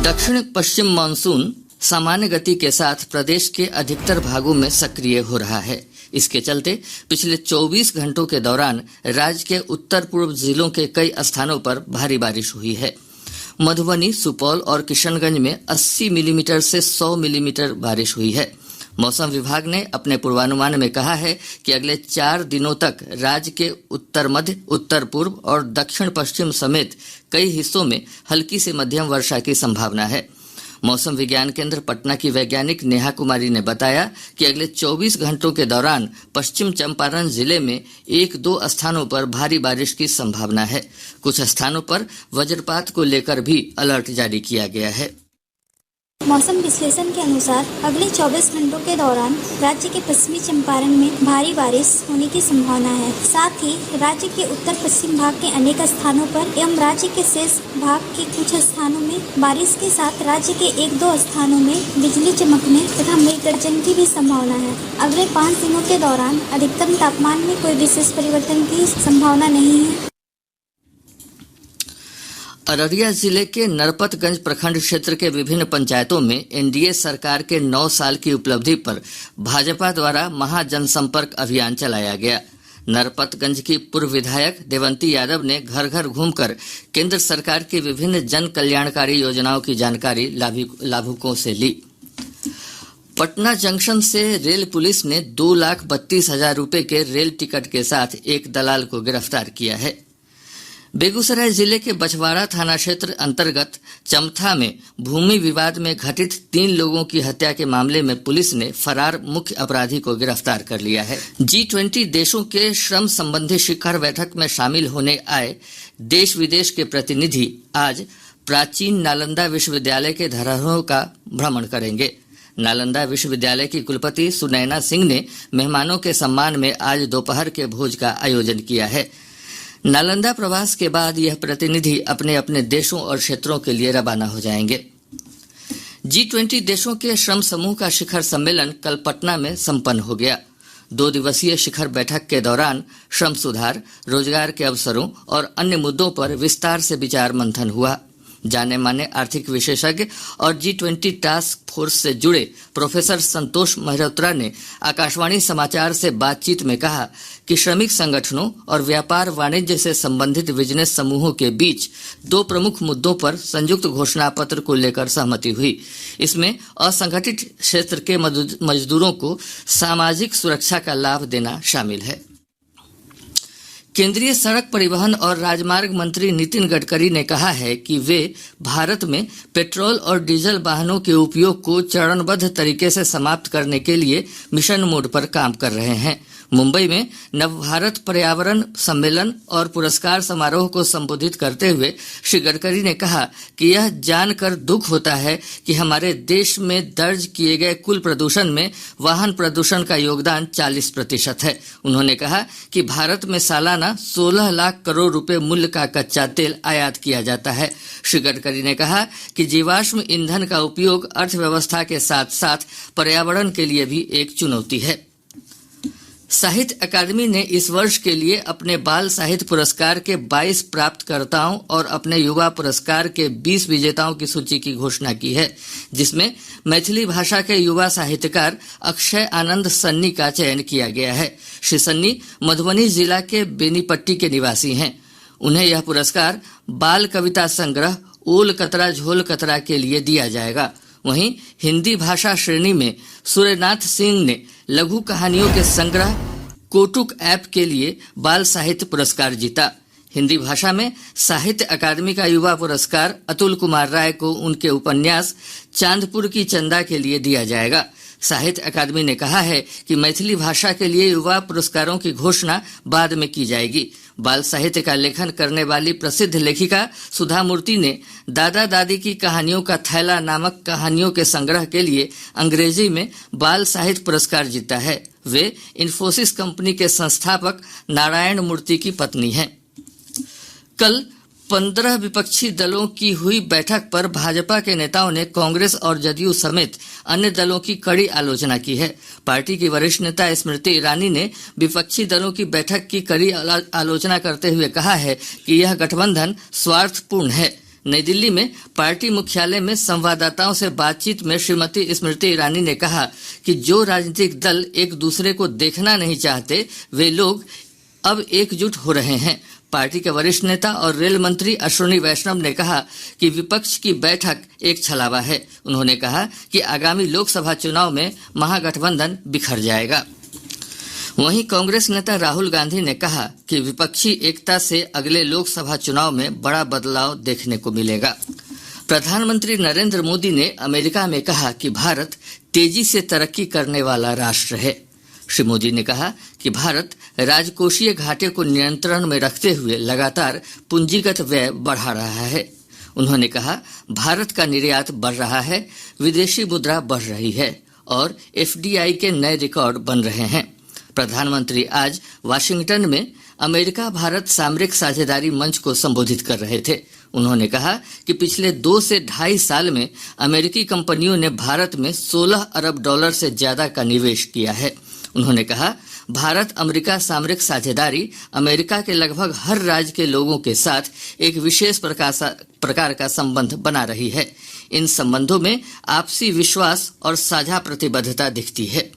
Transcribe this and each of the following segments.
दक्षिण पश्चिम मानसून सामान्य गति के साथ प्रदेश के अधिकतर भागों में सक्रिय हो रहा है। इसके चलते पिछले 24 घंटों के दौरान राज्य के उत्तर पूर्व जिलों के कई स्थानों पर भारी बारिश हुई है। मधुबनी, सुपौल और किशनगंज में 80 मिलीमीटर से 100 मिलीमीटर बारिश हुई है। मौसम विभाग ने अपने पूर्वानुमान में कहा है कि अगले 4 दिनों तक राज्य के उत्तर मध्य, उत्तर पूर्व और दक्षिण पश्चिम समेत कई हिस्सों में हल्की से मध्यम वर्षा की संभावना है। मौसम विज्ञान केंद्र पटना की वैज्ञानिक नेहा कुमारी ने बताया कि अगले 24 घंटों के दौरान पश्चिम चंपारण जिले में 1-2 स्थानों पर भारी बारिश की संभावना है। कुछ स्थानों पर वज्रपात को लेकर भी अलर्ट जारी किया गया है। मौसम विश्लेषण के अनुसार अगले 24 घंटों के दौरान राज्य के पश्चिमी चंपारण में भारी बारिश होने की संभावना है। साथ ही राज्य के उत्तर पश्चिम भाग के अनेक स्थानों पर एवं राज्य के शेष भाग के कुछ स्थानों में बारिश के साथ राज्य के 1-2 स्थानों में बिजली चमकने तथा मेघ गर्जन की भी संभावना है। अगले 5 दिनों के दौरान अधिकतम तापमान में कोई विशेष परिवर्तन की संभावना नहीं है। अररिया जिले के नरपतगंज प्रखंड क्षेत्र के विभिन्न पंचायतों में एनडीए सरकार के 9 साल की उपलब्धि पर भाजपा द्वारा महाजनसंपर्क अभियान चलाया गया। नरपतगंज की पूर्व विधायक देवंती यादव ने घर घर घूमकर केंद्र सरकार की विभिन्न जन कल्याणकारी योजनाओं की जानकारी लाभुकों से ली। पटना जंक्शन से रेल पुलिस ने 2,32,000 रुपए के रेल टिकट के साथ एक दलाल को गिरफ्तार किया है। बेगूसराय जिले के बछवाड़ा थाना क्षेत्र अंतर्गत चमथा में भूमि विवाद में घटित 3 लोगों की हत्या के मामले में पुलिस ने फरार मुख्य अपराधी को गिरफ्तार कर लिया है। G20 देशों के श्रम संबंधी शिखर बैठक में शामिल होने आए देश विदेश के प्रतिनिधि आज प्राचीन नालंदा विश्वविद्यालय के धरोहरों का भ्रमण करेंगे। नालंदा विश्वविद्यालय की कुलपति सुनैना सिंह ने मेहमानों के सम्मान में आज दोपहर के भोज का आयोजन किया है। नालंदा प्रवास के बाद यह प्रतिनिधि अपने अपने देशों और क्षेत्रों के लिए रवाना हो जाएंगे। G20 देशों के श्रम समूह का शिखर सम्मेलन कल पटना में संपन्न हो गया। 2 दिवसीय शिखर बैठक के दौरान श्रम सुधार, रोजगार के अवसरों और अन्य मुद्दों पर विस्तार से विचार मंथन हुआ। जाने माने आर्थिक विशेषज्ञ और G20 टास्क फोर्स से जुड़े प्रोफेसर संतोष मेहरोत्रा ने आकाशवाणी समाचार से बातचीत में कहा कि श्रमिक संगठनों और व्यापार वाणिज्य से संबंधित बिजनेस समूहों के बीच 2 प्रमुख मुद्दों पर संयुक्त घोषणा पत्र को लेकर सहमति हुई। इसमें असंगठित क्षेत्र के मजदूरों को सामाजिक सुरक्षा का लाभ देना शामिल है। केंद्रीय सड़क परिवहन और राजमार्ग मंत्री नितिन गडकरी ने कहा है कि वे भारत में पेट्रोल और डीजल वाहनों के उपयोग को चरणबद्ध तरीके से समाप्त करने के लिए मिशन मोड पर काम कर रहे हैं। मुंबई में नवभारत पर्यावरण सम्मेलन और पुरस्कार समारोह को संबोधित करते हुए श्री गडकरी ने कहा कि यह जानकर दुख होता है कि हमारे देश में दर्ज किए गए कुल प्रदूषण में वाहन प्रदूषण का योगदान 40% है। उन्होंने कहा कि भारत में सालाना 16 लाख करोड़ रुपए मूल्य का कच्चा तेल आयात किया जाता है। श्री गडकरी ने कहा कि जीवाश्म ईंधन का उपयोग अर्थव्यवस्था के साथ साथ पर्यावरण के लिए भी एक चुनौती है। साहित्य अकादमी ने इस वर्ष के लिए अपने बाल साहित्य पुरस्कार के 22 प्राप्तकर्ताओं और अपने युवा पुरस्कार के 20 विजेताओं की सूची की घोषणा की है, जिसमें मैथिली भाषा के युवा साहित्यकार अक्षय आनंद सन्नी का चयन किया गया है। श्री सन्नी मधुबनी जिला के बेनीपट्टी के निवासी हैं। उन्हें यह पुरस्कार बाल कविता संग्रह ओल कतरा झोल कतरा के लिए दिया जाएगा। वहीं हिंदी भाषा श्रेणी में सूर्यनाथ सिंह ने लघु कहानियों के संग्रह कोटुक ऐप के लिए बाल साहित्य पुरस्कार जीता। हिंदी भाषा में साहित्य अकादमी का युवा पुरस्कार अतुल कुमार राय को उनके उपन्यास चांदपुर की चंदा के लिए दिया जाएगा। साहित्य अकादमी ने कहा है कि मैथिली भाषा के लिए युवा पुरस्कारों की घोषणा बाद में की जाएगी। बाल साहित्य का लेखन करने वाली प्रसिद्ध लेखिका सुधा मूर्ति ने दादा दादी की कहानियों का थैला नामक कहानियों के संग्रह के लिए अंग्रेजी में बाल साहित्य पुरस्कार जीता है। वे इन्फोसिस कंपनी के संस्थापक नारायण मूर्ति की पत्नी हैं। कल 15 विपक्षी दलों की हुई बैठक पर भाजपा के नेताओं ने कांग्रेस और जदयू समेत अन्य दलों की कड़ी आलोचना की है। पार्टी की वरिष्ठ नेता स्मृति ईरानी ने विपक्षी दलों की बैठक की कड़ी आलोचना करते हुए कहा है कि यह गठबंधन स्वार्थपूर्ण है। नई दिल्ली में पार्टी मुख्यालय में संवाददाताओं से बातचीत में श्रीमती स्मृति ईरानी ने कहा कि जो राजनीतिक दल एक दूसरे को देखना नहीं चाहते वे लोग अब एकजुट हो रहे हैं। पार्टी के वरिष्ठ नेता और रेल मंत्री अश्विनी वैष्णव ने कहा कि विपक्ष की बैठक एक छलावा है। उन्होंने कहा कि आगामी लोकसभा चुनाव में महागठबंधन बिखर जाएगा। वहीं कांग्रेस नेता राहुल गांधी ने कहा कि विपक्षी एकता से अगले लोकसभा चुनाव में बड़ा बदलाव देखने को मिलेगा। प्रधानमंत्री नरेंद्र मोदी ने अमेरिका में कहा कि भारत तेजी से तरक्की करने वाला राष्ट्र है। श्री मोदी ने कहा कि भारत राजकोषीय घाटे को नियंत्रण में रखते हुए लगातार पूंजीगत व्यय बढ़ा रहा है। उन्होंने कहा भारत का निर्यात बढ़ रहा है, विदेशी मुद्रा बढ़ रही है और एफडीआई के नए रिकॉर्ड बन रहे हैं। प्रधानमंत्री आज वाशिंगटन में अमेरिका भारत सामरिक साझेदारी मंच को संबोधित कर रहे थे। उन्होंने कहा कि पिछले 2 से ढाई साल में अमेरिकी कंपनियों ने भारत में $16 अरब से ज्यादा का निवेश किया है। उन्होंने कहा भारत अमेरिका सामरिक साझेदारी अमेरिका के लगभग हर राज्य के लोगों के साथ एक विशेष प्रकार का संबंध बना रही है। इन संबंधों में आपसी विश्वास और साझा प्रतिबद्धता दिखती है।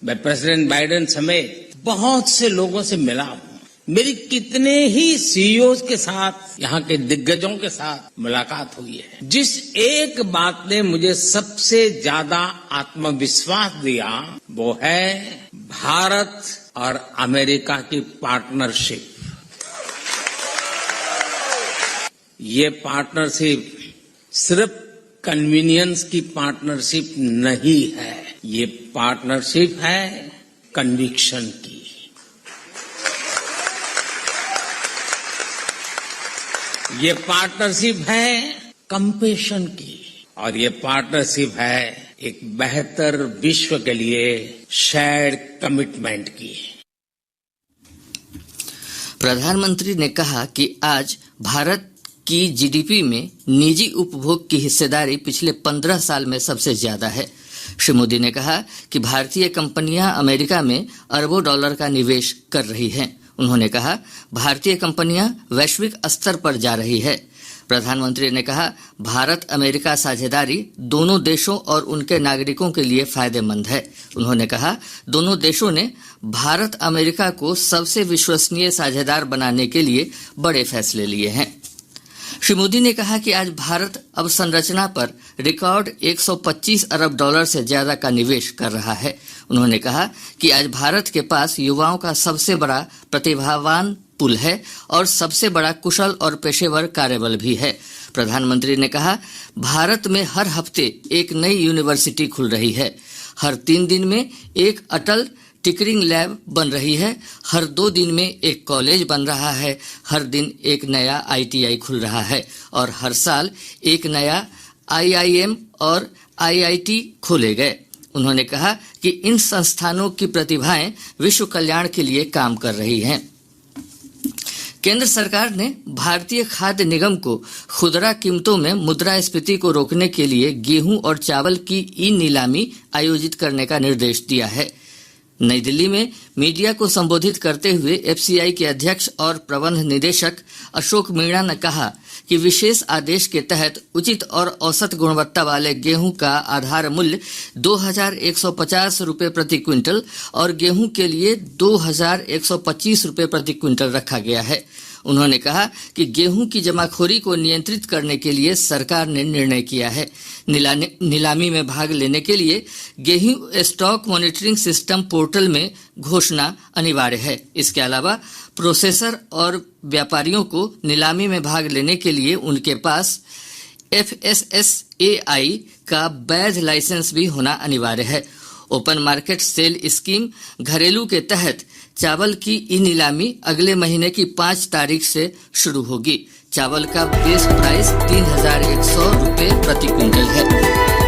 मैं प्रेसिडेंट बाइडेन समेत बहुत से लोगों से मिला हूं। मेरी कितने ही सीईओ के साथ, यहाँ के दिग्गजों के साथ मुलाकात हुई है। जिस एक बात ने मुझे सबसे ज्यादा आत्मविश्वास दिया वो है भारत और अमेरिका की पार्टनरशिप। ये पार्टनरशिप सिर्फ कन्वीनियंस की पार्टनरशिप नहीं है, ये पार्टनरशिप है कन्विक्शन की। ये पार्टनरशिप है कंपैशन की और ये पार्टनरशिप है एक बेहतर विश्व के लिए शेयर्ड कमिटमेंट की। प्रधानमंत्री ने कहा कि आज भारत की जीडीपी में निजी उपभोग की हिस्सेदारी पिछले 15 साल में सबसे ज्यादा है। श्री मोदी ने कहा कि भारतीय कंपनियां अमेरिका में अरबों डॉलर का निवेश कर रही हैं। उन्होंने कहा भारतीय कंपनियां वैश्विक स्तर पर जा रही है। प्रधानमंत्री ने कहा भारत अमेरिका साझेदारी दोनों देशों और उनके नागरिकों के लिए फायदेमंद है। उन्होंने कहा दोनों देशों ने भारत अमेरिका को सबसे विश्वसनीय साझेदार बनाने के लिए बड़े फैसले लिए हैं। श्री मोदी ने कहा कि आज भारत अवसंरचना पर रिकॉर्ड $125 अरब से ज्यादा का निवेश कर रहा है। उन्होंने कहा कि आज भारत के पास युवाओं का सबसे बड़ा प्रतिभावान पुल है और सबसे बड़ा कुशल और पेशेवर कार्यबल भी है। प्रधानमंत्री ने कहा भारत में हर हफ्ते एक नई यूनिवर्सिटी खुल रही है, हर 3 दिन में एक अटल टिकरिंग लैब बन रही है, हर 2 दिन में एक कॉलेज बन रहा है, हर दिन एक नया आईटीआई खुल रहा है और हर साल एक नया आईआईएम और आईआईटी खोले गए। उन्होंने कहा कि इन संस्थानों की प्रतिभाएं विश्व कल्याण के लिए काम कर रही हैं। केंद्र सरकार ने भारतीय खाद्य निगम को खुदरा कीमतों में मुद्रास्फीति को रोकने के लिए गेहूं और चावल की ई नीलामी आयोजित करने का निर्देश दिया है। नई दिल्ली में मीडिया को संबोधित करते हुए एफसीआई के अध्यक्ष और प्रबंध निदेशक अशोक मीणा ने कहा कि विशेष आदेश के तहत उचित और औसत गुणवत्ता वाले गेहूं का आधार मूल्य 2,150 रुपये प्रति क्विंटल और गेहूं के लिए 2,125 रुपये प्रति क्विंटल रखा गया है। उन्होंने कहा कि गेहूं की जमाखोरी को नियंत्रित करने के लिए सरकार ने निर्णय किया है। नीलामी में भाग लेने के लिए गेहूं स्टॉक मॉनिटरिंग सिस्टम पोर्टल में घोषणा अनिवार्य है। इसके अलावा प्रोसेसर और व्यापारियों को नीलामी में भाग लेने के लिए उनके पास FSSAI का वैध लाइसेंस भी होना अनिवार्य है। ओपन मार्केट सेल स्कीम घरेलू के तहत चावल की ई नीलामी अगले महीने की 5 तारीख से शुरू होगी। चावल का बेस प्राइस 3,100 रुपये प्रति क्विंटल है।